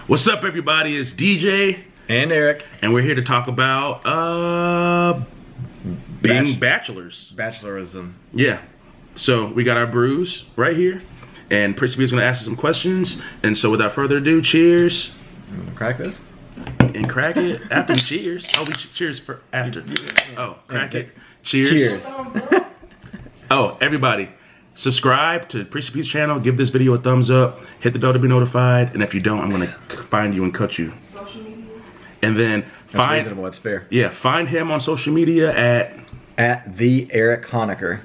What's up, everybody? It's DJ and Eric, and we're here to talk about being bachelors. Bachelorism. Yeah. So we got our brews right here, and Prissy is going to ask us some questions. And so, without further ado, cheers. You want to crack this? And crack it after we cheers. Oh, we cheers for after. Oh, crack it. Cheers. Cheers. Oh, everybody, subscribe to Prissy's channel. Give this video a thumbs up. Hit the bell to be notified. And if you don't, I'm gonna find you and cut you. Social media. And then That's reasonable. It's fair. Yeah, find him on social media at the Eric Honecker.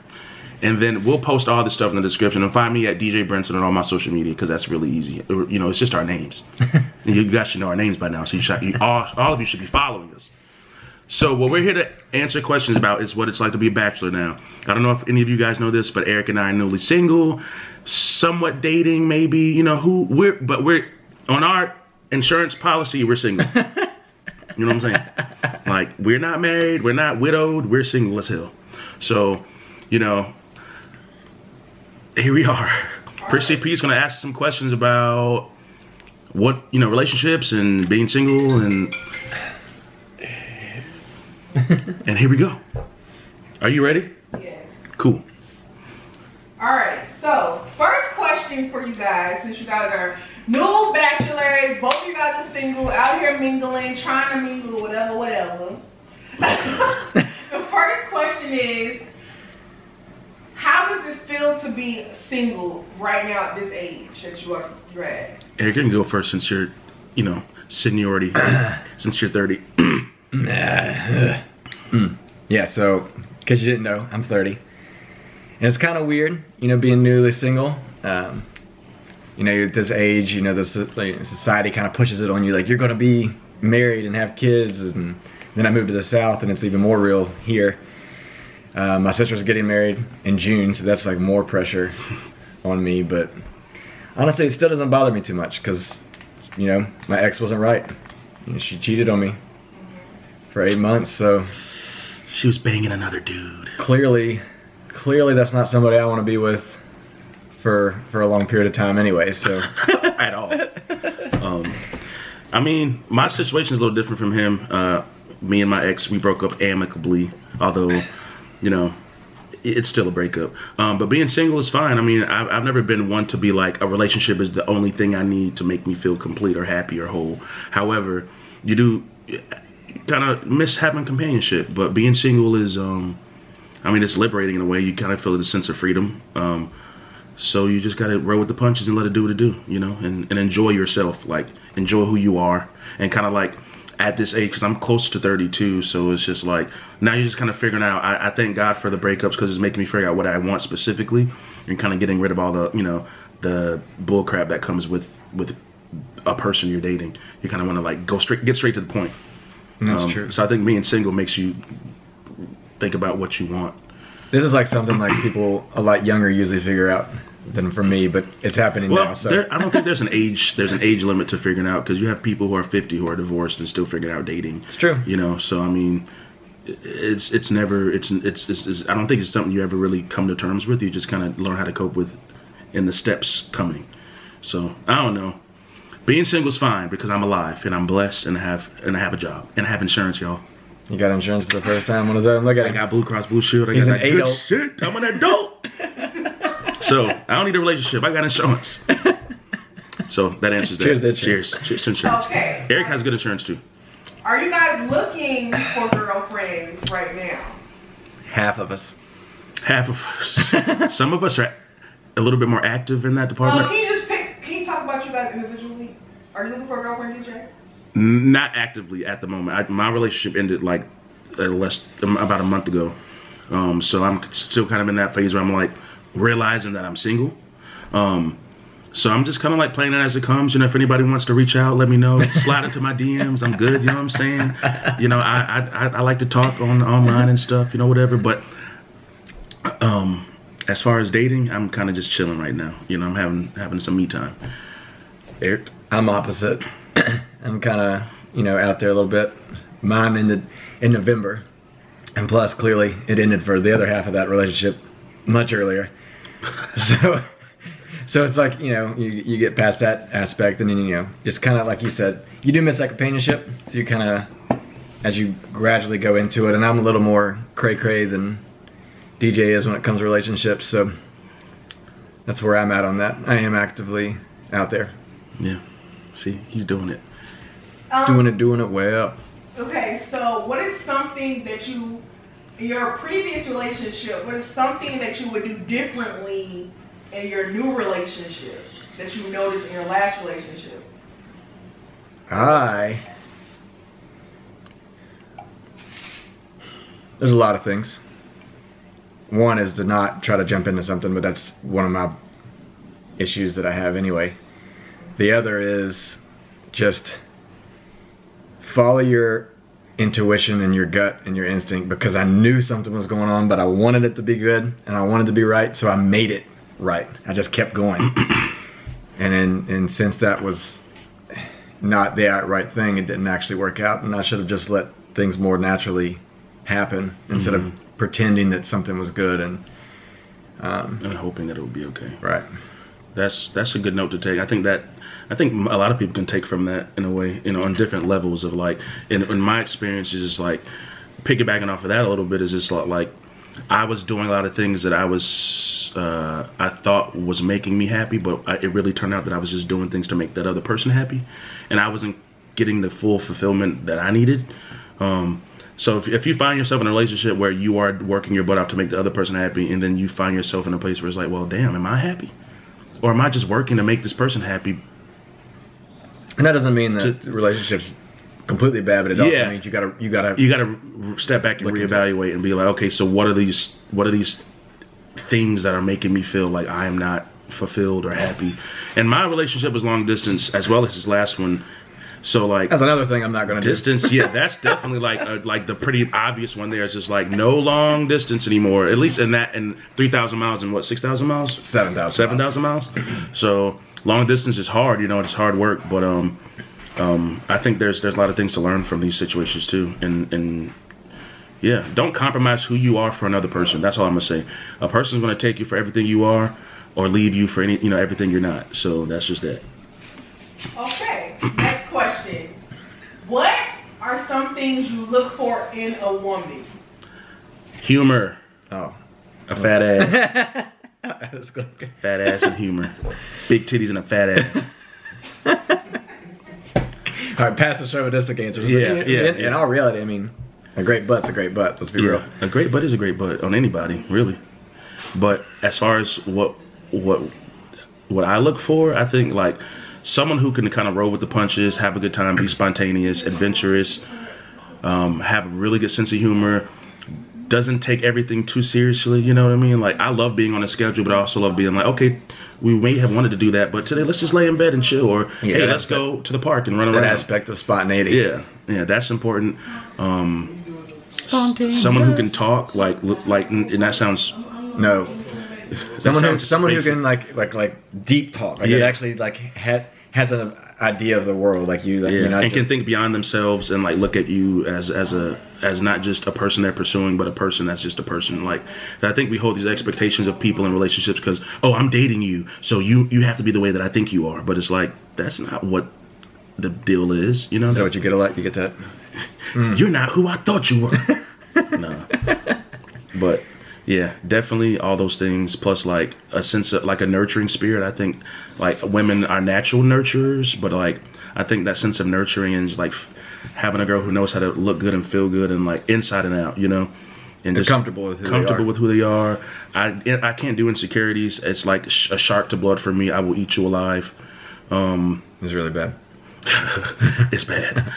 And then we'll post all this stuff in the description. And find me at DJ Brenton on all my social media, because that's really easy. You know, it's just our names. And you guys should know our names by now, so all of you should be following us. So what we're here to answer questions about is what it's like to be a bachelor now. I don't know if any of you guys know this, but Eric and I are newly single, somewhat dating maybe. You know who we're on our insurance policy. We're single. You know what I'm saying? Like, we're not married, we're not widowed, we're single as hell. So, you know, here we are. Prissy P is gonna ask some questions about what, you know, relationships and being single and here we go. Are you ready? Yes. Cool. Alright, so first question for you guys, since you guys are new bachelors, both of you guys are single, out here mingling, trying to mingle, whatever. The first question is, how does it feel to be single right now at this age that you're at? Eric, you can go first since you're, you know, seniority, since you're 30. Yeah, so, because you didn't know, I'm 30. And it's kind of weird, you know, being newly single. You know, at this age, you know, society kind of pushes it on you, like, you're going to be married and have kids. And then I moved to the South, and it's even more real here. My sister's getting married in June, so that's like more pressure on me. But honestly, it still doesn't bother me too much, because, you know, my ex wasn't right. You know, she cheated on me for 8 months, so she was banging another dude. Clearly that's not somebody I want to be with for a long period of time anyway, so. At all. I mean, my situation is a little different from him. Me and my ex, we broke up amicably, although, you know, it's still a breakup. But being single is fine. I mean, I've never been one to be like, a relationship is the only thing I need to make me feel complete or happy or whole. However, you do kind of miss having companionship, but being single is, I mean, it's liberating in a way. You kind of feel the sense of freedom. So you just gotta roll with the punches and let it do what it do, you know, and enjoy yourself, like enjoy who you are, and kind of like at this age, because I'm close to 32, so it's just like now you're just kind of figuring out. I thank God for the breakups, because it's making me figure out what I want specifically, and kind of getting rid of all the, you know, the bull crap that comes with a person you're dating. You kind of want to like get straight to the point. That's true. So I think being single makes you think about what you want. This is like something like people a lot younger usually figure out than for me, but it's happening now. So I don't think there's an age limit to figuring out, because you have people who are 50 who are divorced and still figuring out dating. It's true. You know, so I mean, it's never I don't think it's something you ever really come to terms with. You just kind of learn how to cope with in the steps coming. So I don't know. Being single is fine, because I'm alive and I'm blessed and I have a job and I have insurance, y'all. You got insurance for the first time? What is that? Look at it. I got Blue Cross Blue Shield. He's an adult. Shit. I'm an adult. So I don't need a relationship. I got insurance. So that answers that. Cheers. Cheers to insurance. Okay. Eric has good insurance too. Are you guys looking for girlfriends right now? Half of us. Half of us. Some of us are a little bit more active in that department. Can you talk about you guys individually? Are you looking for a girlfriend, DJ? Not actively at the moment. My relationship ended like about a month ago. So I'm still kind of in that phase where I'm like realizing that I'm single. So I'm just kind of like playing it as it comes. You know, if anybody wants to reach out, let me know. Slide into my DMs. I'm good. You know what I'm saying? You know, I like to talk online and stuff. You know, whatever. But as far as dating, I'm kind of just chilling right now. You know, I'm having some me time. Eric? I'm opposite. I'm kind of, you know, out there a little bit. Mine ended in November, and plus, clearly, it ended for the other half of that relationship much earlier. So So it's like, you know, you get past that aspect, and then, you know, just kind of like you said, you do miss that companionship. So you kind of, as you gradually go into it, and I'm a little more cray-cray than DJ is when it comes to relationships. So that's where I'm at on that. I am actively out there. Yeah. See, he's doing it. Doing it well. Okay, so what is something that you, in your previous relationship, what is something that you would do differently in your new relationship that you noticed in your last relationship? There's a lot of things. One is to not try to jump into something, but that's one of my issues that I have anyway. The other is just follow your intuition and your gut and your instinct, because I knew something was going on, but I wanted it to be good and I wanted it to be right, so I made it right. I just kept going. And since that was not the right thing, it didn't actually work out, and I should have just let things more naturally happen instead of pretending that something was good and hoping that it would be okay. Right. That's a good note to take. I think a lot of people can take from that in a way, you know, on different levels of like, in my experience is like, piggybacking off of that a little bit, is just like, I was doing a lot of things that I thought was making me happy, but it really turned out that I was just doing things to make that other person happy, and I wasn't getting the full fulfillment that I needed. So if you find yourself in a relationship where you are working your butt off to make the other person happy, and then you find yourself in a place where it's like, well, damn, am I happy? Or am I just working to make this person happy? And that doesn't mean that relationships completely bad, but it also means you gotta step back and reevaluate and be like, okay, so what are these things that are making me feel like I am not fulfilled or happy? And my relationship was long distance as well as his last one. So like, that's another thing I'm not gonna distance. do. Yeah, that's definitely like the pretty obvious one there. Is just like no long distance anymore. At least in that, and 3,000 miles and what, 6,000 miles? 7,000. 7,000 miles. So long distance is hard. You know, it's hard work. But I think there's a lot of things to learn from these situations too. And yeah, don't compromise who you are for another person. That's all I'm gonna say. A person's gonna take you for everything you are, or leave you for everything you're not. So that's just that. Okay, next question. What are some things you look for in a woman? Humor. Oh. A fat ass. That's good. Fat ass and humor. Big titties and a fat ass. All right, pass the chauvinistic answers. Yeah. In all reality, I mean, a great butt's a great butt. Let's be real. A great butt is a great butt on anybody, really. But as far as what I look for, I think like someone who can kind of roll with the punches, have a good time, be spontaneous, adventurous, have a really good sense of humor, doesn't take everything too seriously, you know what I mean? Like, I love being on a schedule, but I also love being like, okay, we may have wanted to do that, but today let's just lay in bed and chill, or hey, let's go to the park and run around. That aspect of spontaneity. Yeah, that's important. Someone who can talk, like, and that sounds... No. Someone who can like deep talk, like it actually like has an idea of the world, like you, like you're not and can think beyond themselves and like look at you as not just a person they're pursuing, but a person that's just a person. Like, I think we hold these expectations of people in relationships because, oh, I'm dating you, so you have to be the way that I think you are. But it's like, that's not what the deal is, you know? Is that what you get a lot? You get that? You're not who I thought you were. No. But yeah, definitely all those things, plus like a sense of like a nurturing spirit. I think like women are natural nurturers, but like I think that sense of nurturing is like having a girl who knows how to look good and feel good and like inside and out, you know, and just comfortable with who they are. I can't do insecurities. It's like a shark to blood for me. I will eat you alive. It's really bad. It's bad.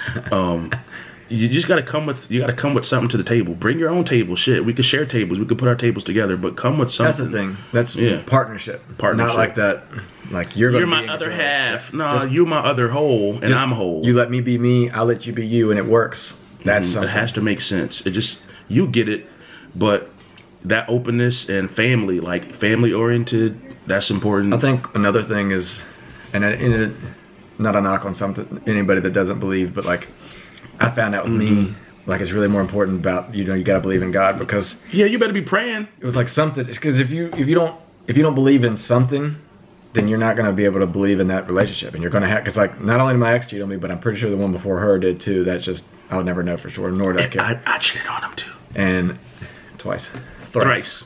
You just gotta come with something to the table. Bring your own table. Shit, we could share tables. We could put our tables together, but come with something. That's the thing. That's partnership. Not like that. Like you're my other half. No, you're my other whole, and I'm whole. You let me be me. I'll let you be you, and it works. That's something. It has to make sense. It just, you get it, but that openness and family, like family oriented, that's important. I think another thing is, and not a knock on anybody that doesn't believe, but like. I found out with me, like it's really more important about you got to believe in God, because you better be praying. It was like something, because if you don't believe in something, then you're not going to be able to believe in that relationship, and you're going to have, because like not only did my ex cheat on me, but I'm pretty sure the one before her did too. That's just, I'll never know for sure, nor do I care. I cheated on him too. And twice. Thrice.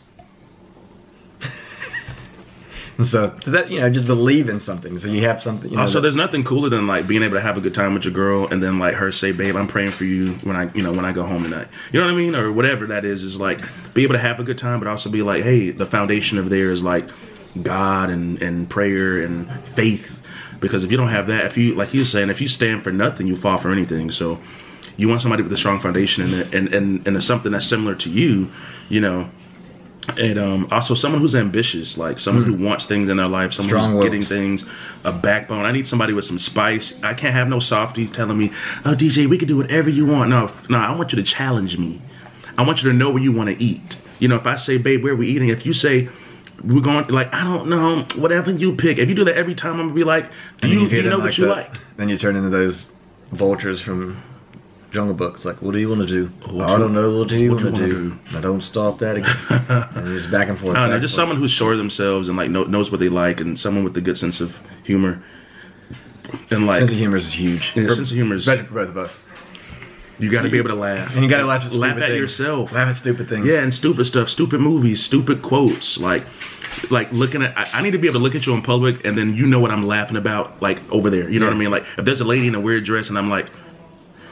And so that, you know, just believe in something. So you have something. You know, also, there's nothing cooler than like being able to have a good time with your girl, and then like her say, "Babe, I'm praying for you when I go home tonight." You know what I mean, or whatever that is like be able to have a good time, but also be like, "Hey, the foundation of there is like God and prayer and faith." Because if you don't have that, if you, like you were saying, if you stand for nothing, you fall for anything. So you want somebody with a strong foundation and something that's similar to you, you know. And also someone who's ambitious, like someone who wants things in their life, someone who's getting things, a backbone. I need somebody with some spice. I can't have no softy telling me, "Oh, DJ, we can do whatever you want." No, I want you to challenge me. I want you to know where you want to eat. You know, if I say, "Babe, where are we eating?" If you say, "We're going," like, I don't know, whatever you pick. If you do that every time, I'm gonna be like, "Do you know what you like?" Then you turn into those vultures from Jungle Book. It's like, what do you want to do? I don't know. What do you want to do? I don't stop that again. And it's back and forth. I don't know. Just someone who's sure of themselves and like knows what they like, and someone with a good sense of humor. And like sense of humor is huge. Yeah, sense of humor is especially for both of us. You got to be able to laugh, and you got to laugh at yourself. Laugh at stupid things. Yeah, and stupid stuff, stupid movies, stupid quotes. Like looking at. I need to be able to look at you in public, and then you know what I'm laughing about, like over there. You know what I mean? Like if there's a lady in a weird dress, and I'm like.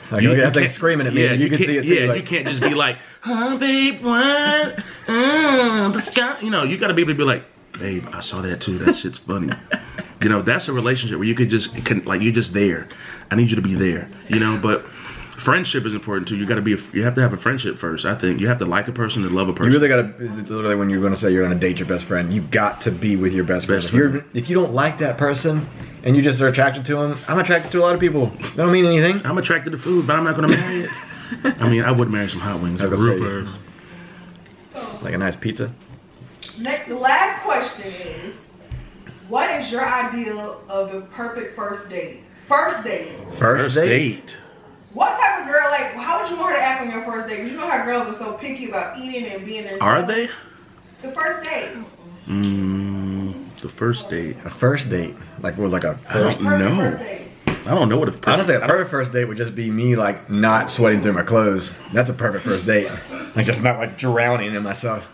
Like, you can't screaming at me. Yeah, you can see it too. Yeah, like, you can't just be like, "Oh, babe, what? The sky." You know, you got to be able to be like, "Babe, I saw that too. That shit's funny." You know, that's a relationship where you could just like you're just there. I need you to be there. You know, but friendship is important too. You have to have a friendship first. I think you have to like a person and love a person. You really got to, literally, when you're going to say you're going to date your best friend, you got to be with your best friend. If you don't like that person and you just are attracted to him, I'm attracted to a lot of people. That don't mean anything. I'm attracted to food, but I'm not going to marry it. I mean, I would marry some hot wings. So, like a nice pizza. The last question is, what is your ideal of the perfect first date? First date. First date. What type of girl, like, how would you want her to act on your first date? You know how girls are so picky about eating and being there. Are they? The first date. The first date. A first date? Like, what, like a first? I don't know. First date. I don't know what a perfect. Honestly, a perfect first date would just be me, like, not sweating through my clothes. That's a perfect first date. Like, just not, like, drowning in myself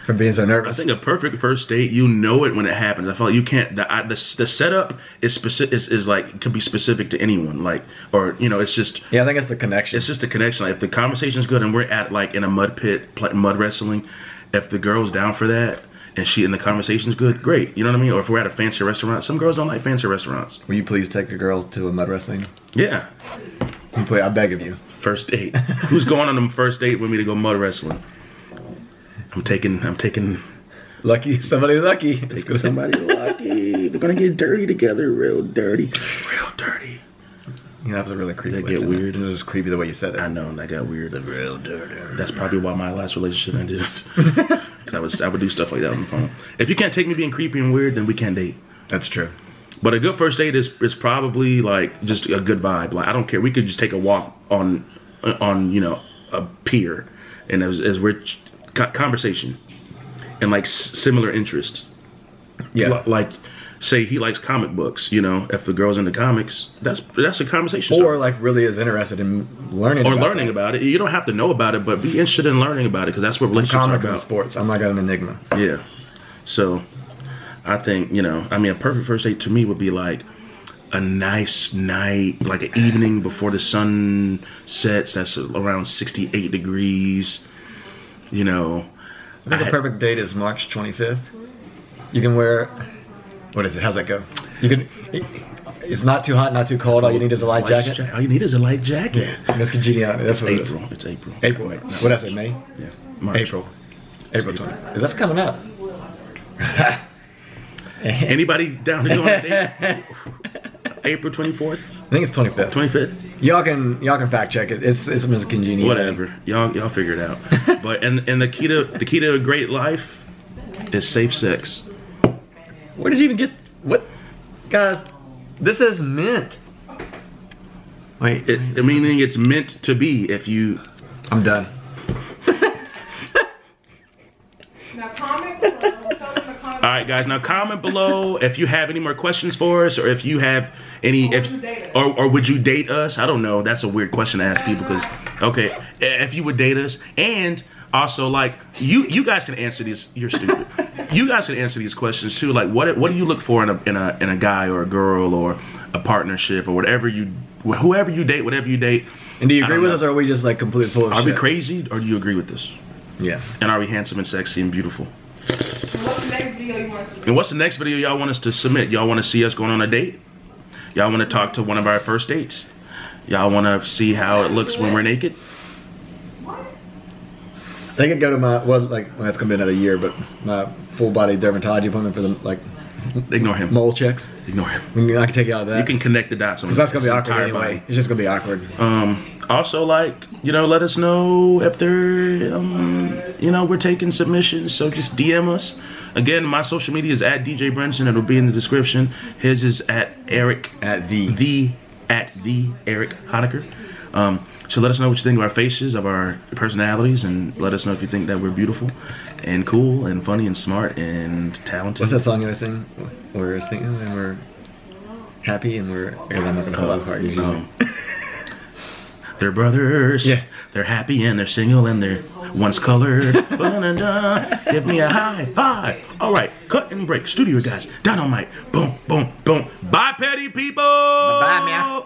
from being so nervous. I think a perfect first date, you know it when it happens. I feel like you can't. The setup is specific. Is like can be specific to anyone. Like, or you know, it's just. Yeah, I think it's the connection. It's just the connection. Like, if the conversation is good and we're at like in a mud pit, mud wrestling, if the girl's down for that and the conversation's good, great. You know what I mean? Or if we're at a fancy restaurant, some girls don't like fancy restaurants. Will you please take a girl to a mud wrestling? Yeah. I beg of you. First date. Who's going on the first date with me to go mud wrestling? I'm taking. Lucky, somebody lucky. Taking somebody lucky. We're gonna get dirty together, real dirty. Real dirty. You know, that was a really creepy. That get weird. It was just creepy the way you said it. I know, that got weird. Real dirty. That's probably why my last relationship ended. Because I would do stuff like that on the phone. If you can't take me being creepy and weird, then we can't date. That's true. But a good first date is probably like just a good vibe. Like, I don't care. We could just take a walk on you know, a pier, and as we're conversation and like similar interests. Yeah, like say he likes comic books. You know, if the girl's into comics, that's a conversation. Or like really is interested in learning. About it. You don't have to know about it, but be interested in learning about it, because that's what relationships comics are about. And sports. I'm like an enigma. Yeah. So I think, you know, I mean, a perfect first date to me would be like a nice night, like an evening before the sun sets. That's around 68 degrees. You know, I think a perfect date is March 25th. You can wear, what is it? How's that go? You can. It's not too hot, not too cold. All you need is a light jacket. All you need is a light jacket. Yeah, that's congeniality. That's what April. It's April. April. No. What did I say? May? Yeah. March. April 20th. That's coming up. Anybody down to go on a date? April 24th? I think it's 25th. 25th? Y'all can fact check it. It's Mr. Congeniality. Whatever. Y'all figure it out. But and the key to a great life is safe sex. Where did you even get what? Guys, this is mint. Wait. Meaning it's meant to be if you. I'm done. Now comment. Tell them to comment. All right, guys. Now comment below if you have any more questions for us, or if you have any, or would you date us? I don't know. That's a weird question to ask people because, okay, if you would date us, and also like you guys can answer these. You're stupid. You guys can answer these questions too. Like, what do you look for in a guy or a girl or a partnership or whoever you date? And do you agree with us, or are we just like complete full of shit? Are we crazy, or do you agree with this? Yeah. And are we handsome and sexy and beautiful? And what's the next video you want us to do? And what's the next video y'all want us to submit? Y'all want to see us going on a date? Y'all want to talk to one of our first dates? Y'all want to see how it looks when we're naked? What? I could go to my, well, that's gonna be another year, but my full body dermatology appointment for the Ignore him. mole checks. Ignore him. I can take you out of that. You can connect the dots on Because that's gonna be his awkward entire anyway. body. It's just gonna be awkward. Also, like, let us know if they're, we're taking submissions. So just DM us. Again, my social media is at DJ Brenson. It'll be in the description. His is at Eric. At the Eric Honecker. So let us know what you think of our faces, of our personalities, and let us know if you think that we're beautiful and cool and funny and smart and talented. What's that song you were singing? We're singing and we're happy and we're. Because I'm not gonna hold that part. They're brothers. Yeah. They're happy and they're single and they're once colored. Give me a high five. All right, cut and break. Studio guys, dynamite. Boom, boom, boom. Bye, petty people. Bye, man.